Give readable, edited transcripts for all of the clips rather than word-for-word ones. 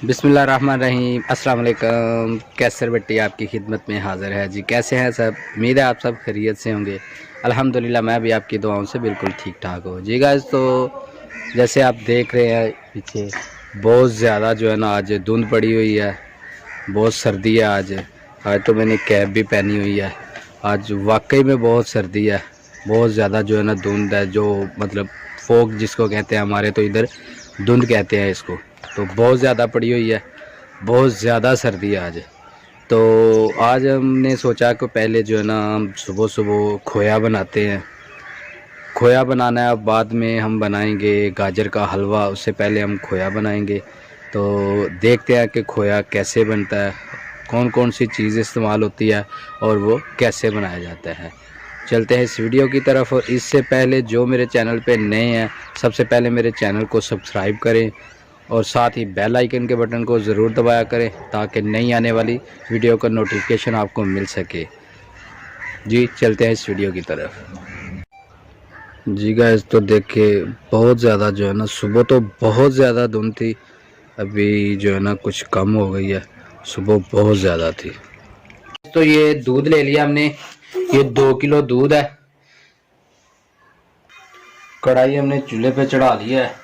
बिस्मिल्लाहिर्रहमानिर्रहीम। अस्सलाम वालेकुम। कैसर भट्टी आपकी खिदमत में हाज़िर है जी। कैसे हैं सब? उम्मीद है आप सब खैरियत से होंगे। अल्हम्दुलिल्लाह मैं भी आपकी दुआओं से बिल्कुल ठीक ठाक हूँ जी। गाइस तो जैसे आप देख रहे हैं पीछे बहुत ज़्यादा जो है ना आज धुंध पड़ी हुई है, बहुत सर्दी है आज तो मैंने कैप भी पहनी हुई है। आज वाकई में बहुत सर्दी है, बहुत ज़्यादा जो है ना धुंध है, जो मतलब फोग जिसको कहते हैं, हमारे तो इधर धुंध कहते हैं इसको। तो बहुत ज़्यादा पड़ी हुई है, बहुत ज़्यादा सर्दी है आज। तो आज हमने सोचा कि पहले जो है ना हम सुबह सुबह खोया बनाते हैं। खोया बनाना है, अब बाद में हम बनाएंगे गाजर का हलवा, उससे पहले हम खोया बनाएंगे। तो देखते हैं कि खोया कैसे बनता है, कौन कौन सी चीज़ इस्तेमाल होती है और वो कैसे बनाया जाता है। चलते हैं इस वीडियो की तरफ। और इससे पहले जो मेरे चैनल पे नए हैं, सबसे पहले मेरे चैनल को सब्सक्राइब करें और साथ ही बेल आइकन के बटन को ज़रूर दबाया करें ताकि नई आने वाली वीडियो का नोटिफिकेशन आपको मिल सके जी। चलते हैं इस वीडियो की तरफ जी। गाइस तो देखिए बहुत ज़्यादा जो है ना, सुबह तो बहुत ज़्यादा धुंध थी, अभी जो है ना कुछ कम हो गई है, सुबह बहुत ज़्यादा थी। तो ये दूध ले लिया हमने, ये 2 किलो दूध है। कढ़ाई हमने चूल्हे पे चढ़ा लिया है।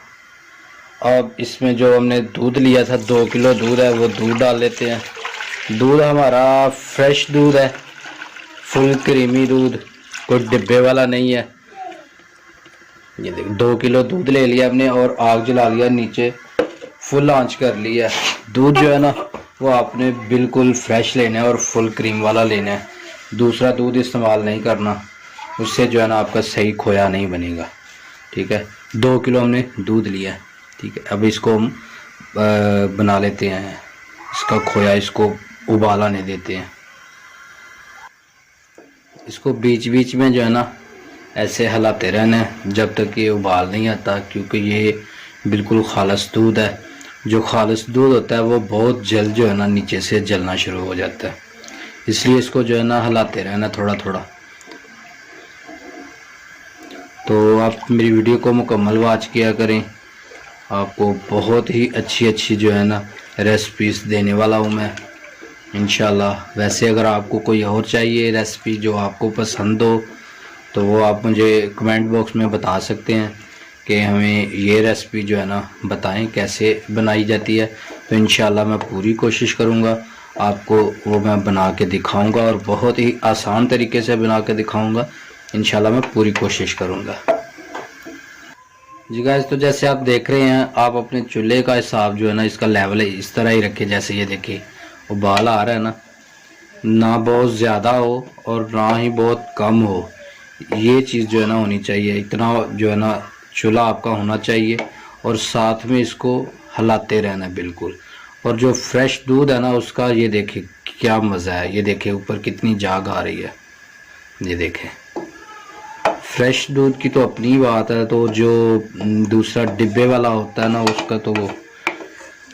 अब इसमें जो हमने दूध लिया था, 2 किलो दूध है, वो दूध डाल लेते हैं। दूध हमारा फ्रेश दूध है, फुल क्रीमी दूध, कोई डिब्बे वाला नहीं है। ये देखो 2 किलो दूध ले लिया हमने और आग जला लिया, नीचे फुल आंच कर लिया। दूध जो है ना वो आपने बिल्कुल फ्रेश लेना है और फुल क्रीम वाला लेना है, दूसरा दूध इस्तेमाल नहीं करना, उससे जो है ना आपका सही खोया नहीं बनेगा। ठीक है, 2 किलो हमने दूध लिया है। ठीक है, अब इसको हम बना लेते हैं इसका खोया, इसको उबाल आने देते हैं। इसको बीच बीच में जो है ना ऐसे हिलाते रहना है जब तक ये उबाल नहीं आता, क्योंकि ये बिल्कुल खालिस दूध है। जो खालिस दूध होता है वो बहुत जल्द जो है ना नीचे से जलना शुरू हो जाता है, इसलिए इसको जो है ना हिलाते रहना थोड़ा थोड़ा। तो आप मेरी वीडियो को मुकम्मल वॉच किया करें, आपको बहुत ही अच्छी जो है ना रेसिपीज़ देने वाला हूँ मैं इंशाल्लाह। वैसे अगर आपको कोई और चाहिए रेसिपी जो आपको पसंद हो तो वो आप मुझे कमेंट बॉक्स में बता सकते हैं कि हमें ये रेसिपी जो है ना बताएं कैसे बनाई जाती है। तो इंशाल्लाह मैं पूरी कोशिश करूँगा आपको वो मैं बना के दिखाऊँगा, और बहुत ही आसान तरीके से बना के दिखाऊँगा इंशाल्लाह, मैं पूरी कोशिश करूँगा जी। गाइस तो जैसे आप देख रहे हैं, आप अपने चूल्हे का हिसाब जो है ना, इसका लेवल इस तरह ही रखें। जैसे ये देखिए उबाल आ रहा है ना बहुत ज़्यादा हो और ना ही बहुत कम हो, ये चीज़ जो है ना होनी चाहिए। इतना जो है ना चूल्हा आपका होना चाहिए और साथ में इसको हिलाते रहना बिल्कुल। और जो फ्रेश दूध है ना उसका ये देखिए क्या मज़ा है, ये देखिए ऊपर कितनी जाग आ रही है, ये देखें। फ्रेश दूध की तो अपनी बात है, तो जो दूसरा डिब्बे वाला होता है ना उसका तो वो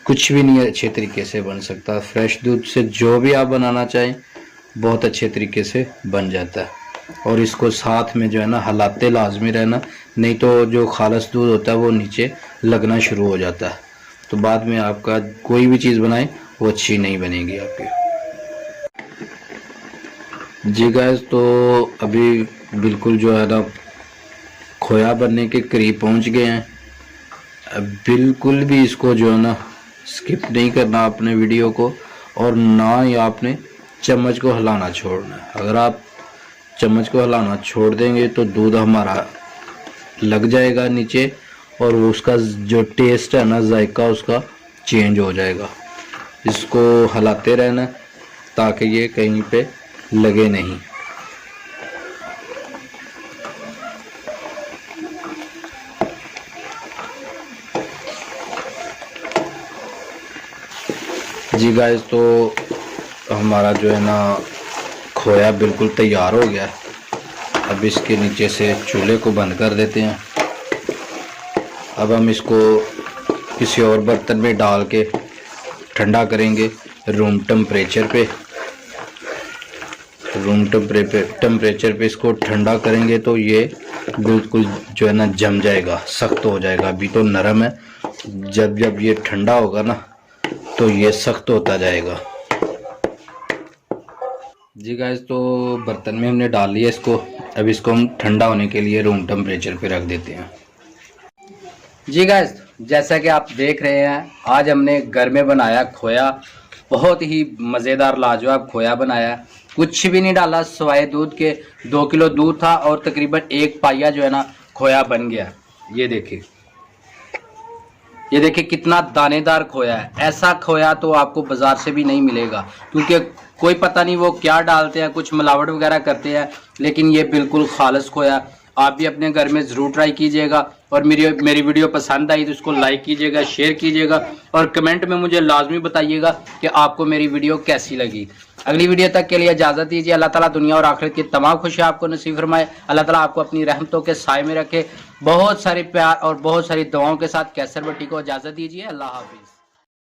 कुछ भी नहीं अच्छे तरीके से बन सकता। फ्रेश दूध से जो भी आप बनाना चाहें बहुत अच्छे तरीके से बन जाता है। और इसको साथ में जो है ना हिलाते लाजमी रहना, नहीं तो जो खालिस दूध होता है वो नीचे लगना शुरू हो जाता है, तो बाद में आपका कोई भी चीज़ बनाए वो अच्छी नहीं बनेगी आपकी जी। गाइस तो अभी बिल्कुल जो है ना खोया बनने के करीब पहुंच गए हैं। अब बिल्कुल भी इसको जो है ना स्किप नहीं करना अपने वीडियो को, और ना ही आपने चम्मच को हिलाना छोड़ना है। अगर आप चम्मच को हिलाना छोड़ देंगे तो दूध हमारा लग जाएगा नीचे, और उसका जो टेस्ट है ना, जायका उसका चेंज हो जाएगा। इसको हिलाते रहना ताकि ये कहीं पे लगे नहीं। जी गाइस तो हमारा जो है ना खोया बिल्कुल तैयार हो गया। अब इसके नीचे से चूल्हे को बंद कर देते हैं। अब हम इसको किसी और बर्तन में डाल के ठंडा करेंगे रूम टेम्परेचर पे। रूम टेम्परेचर पे इसको ठंडा करेंगे तो ये बिल्कुल जो है ना जम जाएगा, सख्त हो जाएगा। अभी तो नरम है, जब जब ये ठंडा होगा ना तो ये सख्त होता जाएगा जी गाइस। तो बर्तन में हमने डाल लिया इसको। अब इसको हम ठंडा होने के लिए रूम टेम्परेचर पे रख देते हैं जी गाइस। जैसा कि आप देख रहे हैं, आज हमने घर में बनाया खोया। बहुत ही मज़ेदार लाजवाब खोया बनाया। कुछ भी नहीं डाला सिवाय दूध के। 2 किलो दूध था और तकरीबन 1 पाइया जो है ना खोया बन गया। ये देखिए, ये देखिए कितना दानेदार खोया है। ऐसा खोया तो आपको बाजार से भी नहीं मिलेगा, क्योंकि कोई पता नहीं वो क्या डालते हैं, कुछ मिलावट वगैरह करते हैं। लेकिन ये बिल्कुल खालिस खोया। आप भी अपने घर में ज़रूर ट्राई कीजिएगा। और मेरी वीडियो पसंद आई तो इसको लाइक कीजिएगा, शेयर कीजिएगा और कमेंट में मुझे लाजमी बताइएगा कि आपको मेरी वीडियो कैसी लगी। अगली वीडियो तक के लिए इजाज़त दीजिए। अल्लाह ताला दुनिया और आखिरत की तमाम खुशियाँ आपको नसीब फरमाए। अल्लाह ताला आपको अपनी रहमतों के साए में रखे। बहुत सारे प्यार और बहुत सारी दुआओं के साथ कैसर भट्टी को इजाज़त दीजिए। अल्लाह हाफिज़।